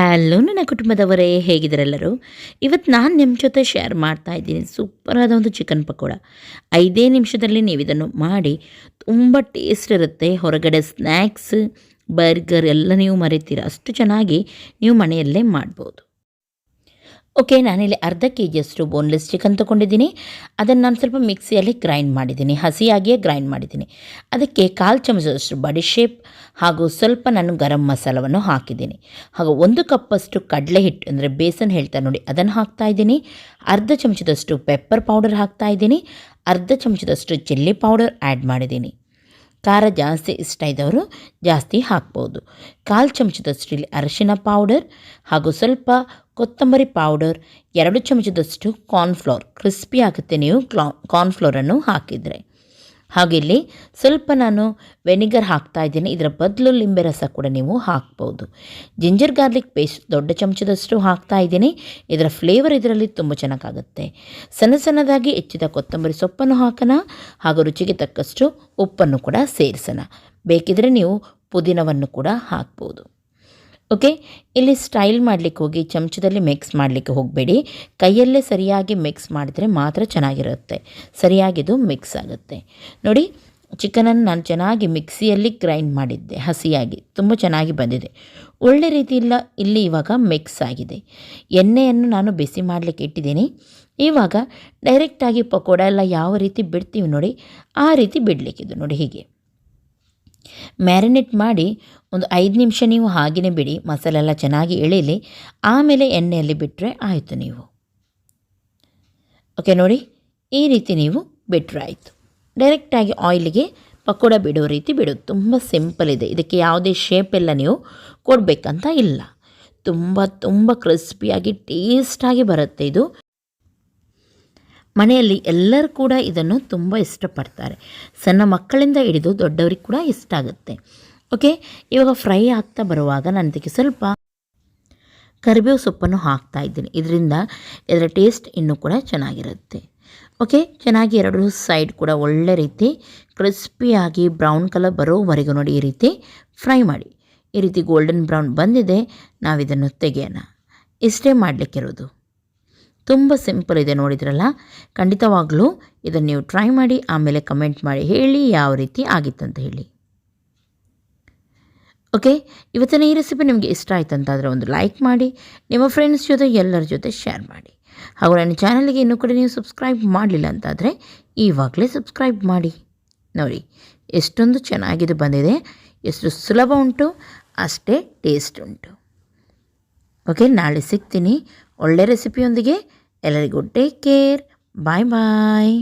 Hello ನನ್ನ ಕುಟುಂಬದವರೇ, ಹೇಗಿದ್ದರೆಲ್ಲರೂ? ಇವತ್ತು ನಾನು ನಿಮ್ಮ ಜೊತೆ ಶೇರ್ ಮಾಡ್ತಾ ಇದ್ದೀನಿ ಸೂಪರಾದ ಒಂದು ಚಿಕನ್ ಪಕೋಡ. 5 ನಿಮಿಷದಲ್ಲಿ ನೀವು ಇದನ್ನು ಮಾಡಿ ತುಂಬ ಟೇಸ್ಟ್ ಇರುತ್ತೆ. ಹೊರಗಡೆ ಸ್ನ್ಯಾಕ್ಸ್, ಬರ್ಗರ್ ಎಲ್ಲ ನೀವು ಮರಿತೀರ, ಅಷ್ಟು ಚೆನ್ನಾಗಿ ನೀವು ಮನೆಯಲ್ಲೇ ಮಾಡ್ಬೋದು. ಓಕೆ, ನಾನಿಲ್ಲಿ ಅರ್ಧ ಕೆ ಜಿಯಷ್ಟು ಬೋನ್ಲೆಸ್ ಚಿಕನ್ ತೊಗೊಂಡಿದ್ದೀನಿ. ಅದನ್ನು ನಾನು ಸ್ವಲ್ಪ ಮಿಕ್ಸಿಯಲ್ಲಿ ಗ್ರೈಂಡ್ ಮಾಡಿದ್ದೀನಿ, ಹಸಿಯಾಗಿಯೇ ಗ್ರೈಂಡ್ ಮಾಡಿದ್ದೀನಿ. ಅದಕ್ಕೆ 1/4 ಚಮಚದಷ್ಟು ಬಡಿಶೇಪ್ ಹಾಗೂ ಸ್ವಲ್ಪ ನಾನು ಗರಂ ಮಸಾಲವನ್ನು ಹಾಕಿದ್ದೀನಿ. ಹಾಗೂ 1 ಕಪ್ಪಷ್ಟು ಕಡಲೆ ಹಿಟ್ಟು ಅಂದರೆ ಬೇಸನ್ ಹೇಳ್ತಾರೆ ನೋಡಿ, ಅದನ್ನು ಹಾಕ್ತಾಯಿದ್ದೀನಿ. ಅರ್ಧ ಚಮಚದಷ್ಟು ಪೆಪ್ಪರ್ ಪೌಡರ್ ಹಾಕ್ತಾಯಿದ್ದೀನಿ. ಅರ್ಧ ಚಮಚದಷ್ಟು ಚಿಲ್ಲಿ ಪೌಡರ್ ಆ್ಯಡ್ ಮಾಡಿದ್ದೀನಿ. ಖಾರ ಜಾಸ್ತಿ ಇಷ್ಟ ಇದ್ದವರು ಜಾಸ್ತಿ ಹಾಕ್ಬೋದು. 1/4 ಚಮಚದಷ್ಟು ಇಲ್ಲಿ ಅರಿಶಿನ ಪೌಡರ್ ಹಾಗೂ ಸ್ವಲ್ಪ ಕೊತ್ತಂಬರಿ ಪೌಡರ್, 2 ಚಮಚದಷ್ಟು ಕಾರ್ನ್ಫ್ಲೋರ್. ಕ್ರಿಸ್ಪಿ ಆಗುತ್ತೆ ನೀವು ಕಾರ್ನ್ಫ್ಲೋರನ್ನು ಹಾಕಿದರೆ. ಹಾಗೆ ಇಲ್ಲಿ ಸ್ವಲ್ಪ ನಾನು ವೆನಿಗರ್ ಹಾಕ್ತಾಯಿದ್ದೀನಿ. ಇದರ ಬದಲು ಲಿಂಬೆ ರಸ ಕೂಡ ನೀವು ಹಾಕ್ಬೋದು. ಜಿಂಜರ್ ಗಾರ್ಲಿಕ್ ಪೇಸ್ಟ್ ದೊಡ್ಡ ಚಮಚದಷ್ಟು ಹಾಕ್ತಾಯಿದ್ದೀನಿ. ಇದರ ಫ್ಲೇವರ್ ಇದರಲ್ಲಿ ತುಂಬ ಚೆನ್ನಾಗಾಗುತ್ತೆ. ಸಣ್ಣದಾಗಿ ಹೆಚ್ಚಿದ ಕೊತ್ತಂಬರಿ ಸೊಪ್ಪನ್ನು ಹಾಕೋಣ ಹಾಗೂ ರುಚಿಗೆ ತಕ್ಕಷ್ಟು ಉಪ್ಪನ್ನು ಕೂಡ ಸೇರಿಸೋಣ. ಬೇಕಿದ್ರೆ ನೀವು ಪುದೀನವನ್ನು ಕೂಡ ಹಾಕ್ಬೋದು. ಓಕೆ, ಇಲ್ಲಿ ಸ್ಟೈಲ್ ಮಾಡಲಿಕ್ಕೆ ಹೋಗಿ ಚಮಚದಲ್ಲಿ ಮಿಕ್ಸ್ ಮಾಡಲಿಕ್ಕೆ ಹೋಗಬೇಡಿ. ಕೈಯಲ್ಲೇ ಸರಿಯಾಗಿ ಮಿಕ್ಸ್ ಮಾಡಿದರೆ ಮಾತ್ರ ಚೆನ್ನಾಗಿರುತ್ತೆ, ಸರಿಯಾಗಿದು ಮಿಕ್ಸ್ ಆಗುತ್ತೆ. ನೋಡಿ, ಚಿಕನನ್ನು ನಾನು ಚೆನ್ನಾಗಿ ಮಿಕ್ಸಿಯಲ್ಲಿ ಗ್ರೈಂಡ್ ಮಾಡಿದ್ದೆ ಹಸಿಯಾಗಿ, ತುಂಬ ಚೆನ್ನಾಗಿ ಬಂದಿದೆ. ಒಳ್ಳೆ ರೀತಿ ಇಲ್ಲಿ ಇವಾಗ ಮಿಕ್ಸ್ ಆಗಿದೆ. ಎಣ್ಣೆಯನ್ನು ನಾನು ಬಿಸಿ ಮಾಡಲಿಕ್ಕೆ ಇಟ್ಟಿದ್ದೀನಿ. ಇವಾಗ ಡೈರೆಕ್ಟಾಗಿ ಪಕೋಡ ಎಲ್ಲ ಯಾವ ರೀತಿ ಬಿಡ್ತೀವಿ ನೋಡಿ, ಆ ರೀತಿ ಬಿಡಲಿಕ್ಕಿದು ನೋಡಿ. ಹೀಗೆ ಮ್ಯಾರಿನೇಟ್ ಮಾಡಿ ಒಂದು 5 ನಿಮಿಷ ನೀವು ಹಾಗೆಯೇ ಬಿಡಿ, ಮಸಾಲೆ ಎಲ್ಲ ಚೆನ್ನಾಗಿ ಎಳೀಲಿ. ಆಮೇಲೆ ಎಣ್ಣೆಯಲ್ಲಿ ಬಿಟ್ಟರೆ ಆಯಿತು ನೀವು. ಓಕೆ ನೋಡಿ, ಈ ರೀತಿ ನೀವು ಬಿಟ್ಟರೆ ಆಯಿತು. ಡೈರೆಕ್ಟಾಗಿ ಆಯಿಲಿಗೆ ಪಕೋಡ ಬಿಡೋ ರೀತಿ ಬಿಡೋದು. ತುಂಬ ಸಿಂಪಲ್ ಇದೆ. ಇದಕ್ಕೆ ಯಾವುದೇ ಶೇಪೆಲ್ಲ ನೀವು ಕೊಡಬೇಕಂತ ಇಲ್ಲ. ತುಂಬ ಕ್ರಿಸ್ಪಿಯಾಗಿ ಟೇಸ್ಟಾಗಿ ಬರುತ್ತೆ ಇದು. ಮನೆಯಲ್ಲಿ ಎಲ್ಲರೂ ಕೂಡ ಇದನ್ನು ತುಂಬ ಇಷ್ಟಪಡ್ತಾರೆ. ಸಣ್ಣ ಮಕ್ಕಳಿಂದ ಹಿಡಿದು ದೊಡ್ಡವರಿಗೆ ಕೂಡ ಇಷ್ಟ ಆಗುತ್ತೆ. ಓಕೆ, ಇವಾಗ ಫ್ರೈ ಆಗ್ತಾ ಬರುವಾಗ ನಾನು ಇದಕ್ಕೆ ಸ್ವಲ್ಪ ಕರಿಬೇವು ಸೊಪ್ಪನ್ನು ಹಾಕ್ತಾ ಇದ್ದೀನಿ. ಇದರಿಂದ ಇದರ ಟೇಸ್ಟ್ ಇನ್ನೂ ಕೂಡ ಚೆನ್ನಾಗಿರುತ್ತೆ. ಓಕೆ, ಚೆನ್ನಾಗಿ 2 ಸೈಡ್ ಕೂಡ ಒಳ್ಳೆ ರೀತಿ ಕ್ರಿಸ್ಪಿಯಾಗಿ ಬ್ರೌನ್ ಕಲರ್ ಬರೋವರೆಗೂ ನೋಡಿ ಈ ರೀತಿ ಫ್ರೈ ಮಾಡಿ. ಈ ರೀತಿ ಗೋಲ್ಡನ್ ಬ್ರೌನ್ ಬಂದಿದೆ, ನಾವಿದನ್ನು ತೆಗೆಯೋಣ. ಇಷ್ಟೇ ಮಾಡಲಿಕ್ಕಿರೋದು. ತುಂಬ ಸಿಂಪಲ್ ಇದೆ, ನೋಡಿದ್ರಲ್ಲ. ಖಂಡಿತವಾಗಲೂ ಇದನ್ನು ನೀವು ಟ್ರೈ ಮಾಡಿ, ಆಮೇಲೆ ಕಮೆಂಟ್ ಮಾಡಿ ಹೇಳಿ ಯಾವ ರೀತಿ ಆಗಿತ್ತಂತ ಹೇಳಿ. ಓಕೆ, ಇವತ್ತಿನ ಈ ರೆಸಿಪಿ ನಿಮಗೆ ಇಷ್ಟ ಆಯ್ತು ಅಂತಾದರೆ ಒಂದು ಲೈಕ್ ಮಾಡಿ, ನಿಮ್ಮ ಫ್ರೆಂಡ್ಸ್ ಜೊತೆ ಎಲ್ಲರ ಜೊತೆ ಶೇರ್ ಮಾಡಿ. ಹಾಗೂ ನನ್ನ ಚಾನಲ್ಗೆ ಇನ್ನೂ ಕೂಡ ನೀವು ಸಬ್ಸ್ಕ್ರೈಬ್ ಮಾಡಲಿಲ್ಲ ಅಂತಾದರೆ ಇವಾಗಲೇ ಸಬ್ಸ್ಕ್ರೈಬ್ ಮಾಡಿ. ನೋಡಿ ಎಷ್ಟೊಂದು ಚೆನ್ನಾಗಿದೆ ಬಂದಿದೆ, ಎಷ್ಟು ಸುಲಭ ಉಂಟು ಅಷ್ಟೇ ಟೇಸ್ಟ್ ಉಂಟು. ಓಕೆ, ನಾಳೆ ಸಿಗ್ತೀನಿ ಒಳ್ಳೆ ರೆಸಿಪಿಯೊಂದಿಗೆ. ಎಲ್ಲರಿಗೂ ಟೇಕ್ ಕೇರ್, ಬಾಯ್ ಬಾಯ್.